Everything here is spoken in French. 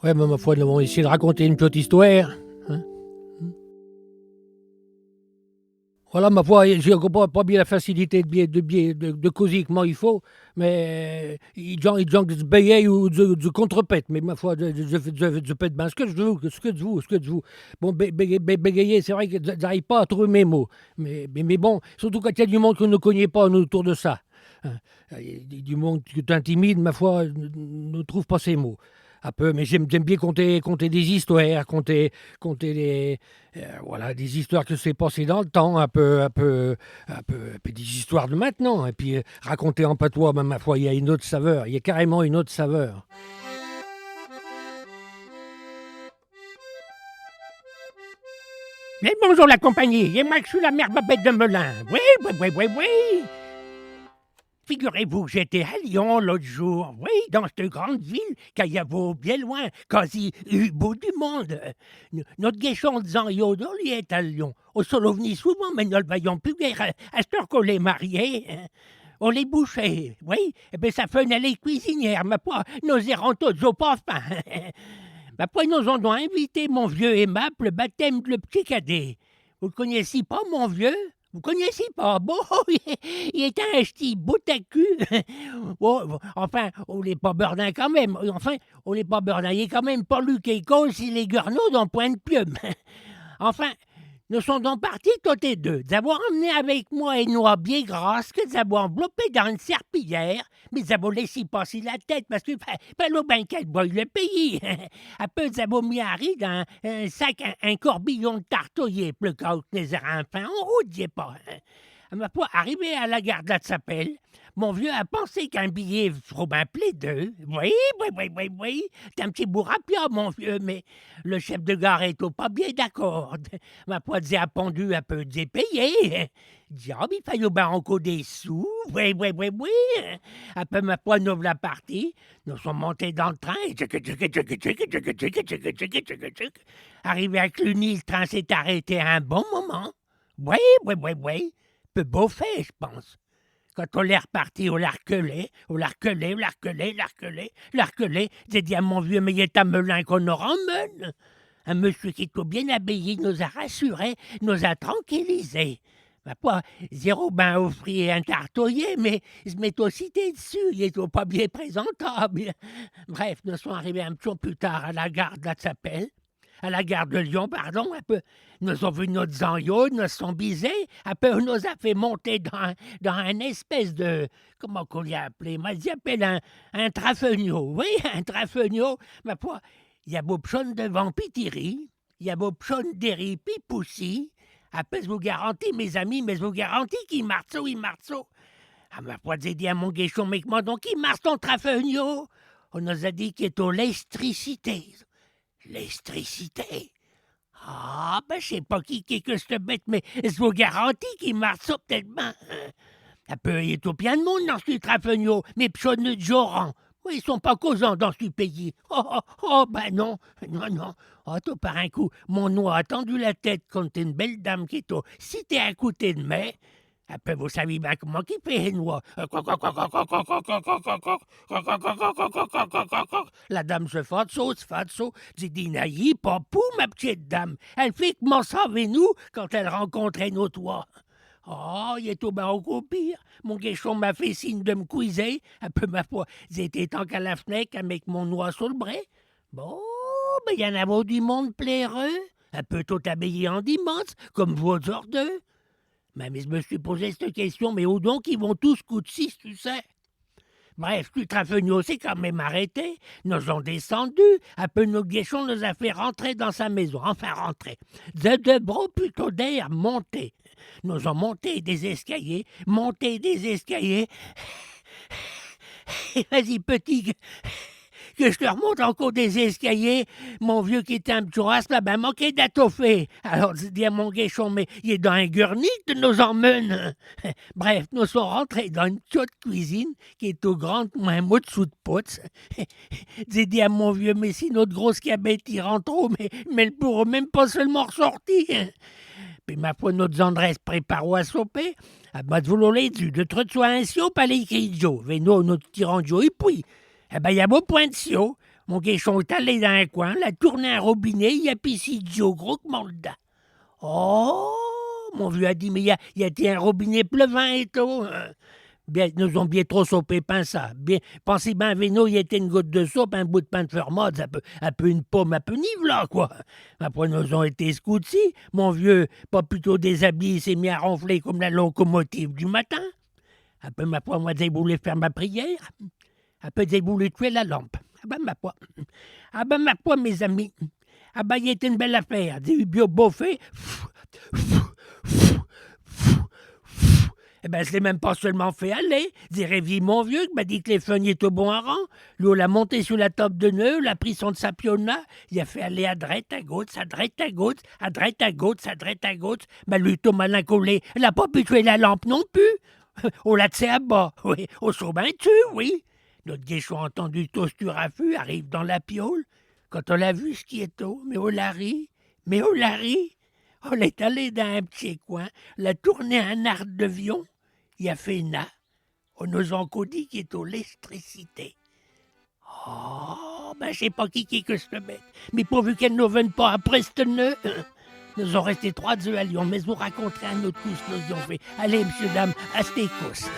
Ouais, mais ma foi, nous allons essayer de raconter une petite histoire. Hein. Voilà, ma foi, j'ai encore pas bien la facilité de causer comme il faut, mais ils gens se baillent ou de contrepète, mais ma foi, je pète bien ce que je veux, ce que je veux. Bon, bégayer, c'est vrai que j'arrive pas à trouver mes mots, mais bon, surtout quand il y a du monde qu'on ne connaît pas autour de ça. Hein. Du monde qui t'intimide, ma foi, ne trouve pas ses mots. Un peu, mais j'aime bien conter des histoires, conter voilà, des histoires que c'est passé dans le temps, un peu des histoires de maintenant. Et puis raconter en patois, ben, ma foi, il y a une autre saveur, il y a carrément une autre saveur. Mais bonjour la compagnie, et moi je suis la mère Babette de Melun. Oui. Figurez-vous que j'étais à Lyon l'autre jour, oui, dans cette grande ville, qu'il y a beau bien loin, quasi au bout du monde. Notre guéchon de Zanio il est à Lyon. On se venu souvent, mais nous le voyons plus guère. À ce temps qu'on les mariait, hein. On les bouchait, oui. Et bien, ça faisait les cuisinières, mais pas, nous irons tous au parfum. Mais pas, nous ont invité mon vieux aimable, le baptême de le petit cadet. Vous le connaissiez pas, mon vieux? Vous connaissiez pas? Bon, il était un ch'ti bout à cul. Bon, enfin, on n'est pas burdin quand même. Enfin, on n'est pas burdin. Il est quand même pas lui qui cause si les gurneaux dans point de plume. Enfin, nous sommes donc partis tous les deux, d'avoir emmené avec moi une noix bien grasse que d'avoir enveloppé dans une serpillière, mais d'avoir laissé passer la tête parce que pas le ben qu'elle boit le pays. Un peu d'avoir mis Harry dans un sac, un corbillon de tartouillé, plus qu'à les enfants, en route, n'y est pas. Ma foi, arrivé à la gare de la Chapelle, mon vieux a pensé qu'un billet trop bien plaît deux. Oui. T'es un petit bourre à plat, mon vieux, mais le chef de gare est au pas bien d'accord. Ma foi, a pendu un peu dépayé. Diable, il fallait bien encore des sous. Oui. Après ma foi, nous la partie. Nous sommes montés dans le train. Arrivé à Cluny, le train s'est arrêté à un bon moment. Oui. Peu beau fait, je pense. Quand on est reparti, on l'a reculé. J'ai dit à mon vieux, mais il est à Melun qu'on nous ramène. Un monsieur qui était bien habillé nous a rassurés, nous a tranquillisés. Ben, pas zéro ben offrit un tartouillé, mais il se met aussi dessus, il est pas bien présentable. Bref, nous sommes arrivés un petit peu plus tard à la gare de la Chapelle. À la gare de Lyon, pardon, un peu. Nous avons vu notre Zanio, nous sommes bisés, un peu, nous a fait monter dans un espèce de, comment qu'on l'a appelé, moi, j'y appelle un trafenio, oui, un trafenio, ma foi, il y a beau pchon devant Pitiri, il y a beau pchon derrière Pipoussi, après, je vous garantis, mes amis, mais je vous garantis qu'il marceau. Ah, ma foi, j'ai dit à mon guéchon, mais moi, donc, il marche ton trafenio. On nous a dit qu'il est au l'électricité. L'électricité? Ah, ben, je sais pas qui est que cette bête, mais je vous garantis qu'il marche ça tellement. Un peu, il est au bien de monde dans ce trafenio, mais pchonne de Joran. Ils sont pas causants dans ce pays. Ben non. Oh, toi, par un coup, mon noix a tendu la tête contre une belle dame qui est au cité à côté de moi. Après, vous savez bien comment qui fait une noix. La dame se fatso, dit Dinaï, pas pour ma petite dame. Elle fait comment ça avec nous quand elle rencontrait nos toits. Oh, il est au bas au pire. Mon guéchon m'a fait signe de me cuiser. Un peu ma foi, j'étais tant qu'à la fenêtre avec mon noix sur le bras. Bon, ben il y en a beau du monde plaireux. Un peu tout habillé en dimanche, comme vos ordeux. Mais je me suis posé cette question, mais où donc ils vont tous coups de six, tu sais? Bref, le trafenio s'est quand même arrêté. Nous ont descendu. Un peu nos guéchons nous a fait rentrer dans sa maison. Enfin, rentrer. De bras plutôt d'air monter. Nous ont monté des escaliers. Vas-y, petit, que je te remonte encore des escaliers. Mon vieux qui était un petit race là-bas manquait d'étoffer. Alors, je dis à mon guéchon, mais il est dans un gurnic de nous emmène. Bref, nous sommes rentrés dans une petite cuisine qui est au grand comme un mot dessous de pouce. J'ai dit à mon vieux, mais si notre grosse cabette y rentre trop, mais elle pourra même pas seulement ressortir. Puis ma foi, notre Andrés prépare à souper. À bas de vouloir les dû, de trop de soins un sio, pas les cris de Joe. Veno, notre tyran Joe, et puis, eh ben, il y a beau point de sio. Mon guéchon est allé dans un coin, l'a tourné un robinet, il a pissé idiot gros que Molda. Oh, mon vieux a dit, mais il y a un robinet pleuvant et tout. Bien, nous ont bien trop sopé pain ça. Bien, pensez bien, Véno, il y était une goutte de soupe, un bout de pain de fermode, un peu une pomme, un peu nive là, quoi. Après, nous ont été scoutis. Mon vieux, pas plutôt déshabillé, il s'est mis à ronfler comme la locomotive du matin. Après, ma foi, moi, j'ai voulu faire ma prière. Après, j'ai voulu tuer la lampe. Ah ben, ma foi, mes amis. Ah ben, il était une belle affaire. J'ai eu bio boffé. Eh ben, je l'ai même pas seulement fait aller. J'ai réveillé mon vieux qui m'a dit que les feuilles étaient au bon rang. Lui, on l'a monté sur la table de nœud, l'a pris son sapiona, il a fait aller à droite, à gauche, à droite, à gauche, à droite, à gauche, à droite, à gauche. Ben, lui, tout malin collé, elle a pas pu tuer la lampe non plus. On l'a tiré à bas, oui, au saubin dessus, oui. Notre guéchon entendu tous du raffut, arrive dans la piole. Quand on l'a vu, ce qui est tôt, mais on l'a ri, on est allé dans un petit coin, l'a tourné un arc de vion, il a fait na. On nous a encore dit qu'il est aux l'électricité. Oh, ben je sais pas qui que je te mette, mais pourvu qu'elle ne vienne pas après ce nœud. Nous ont resté 3 œufs à Lyon, mais je vous raconterai un autre coup ce que nous ont fait. Allez, monsieur, dame, à Stécos.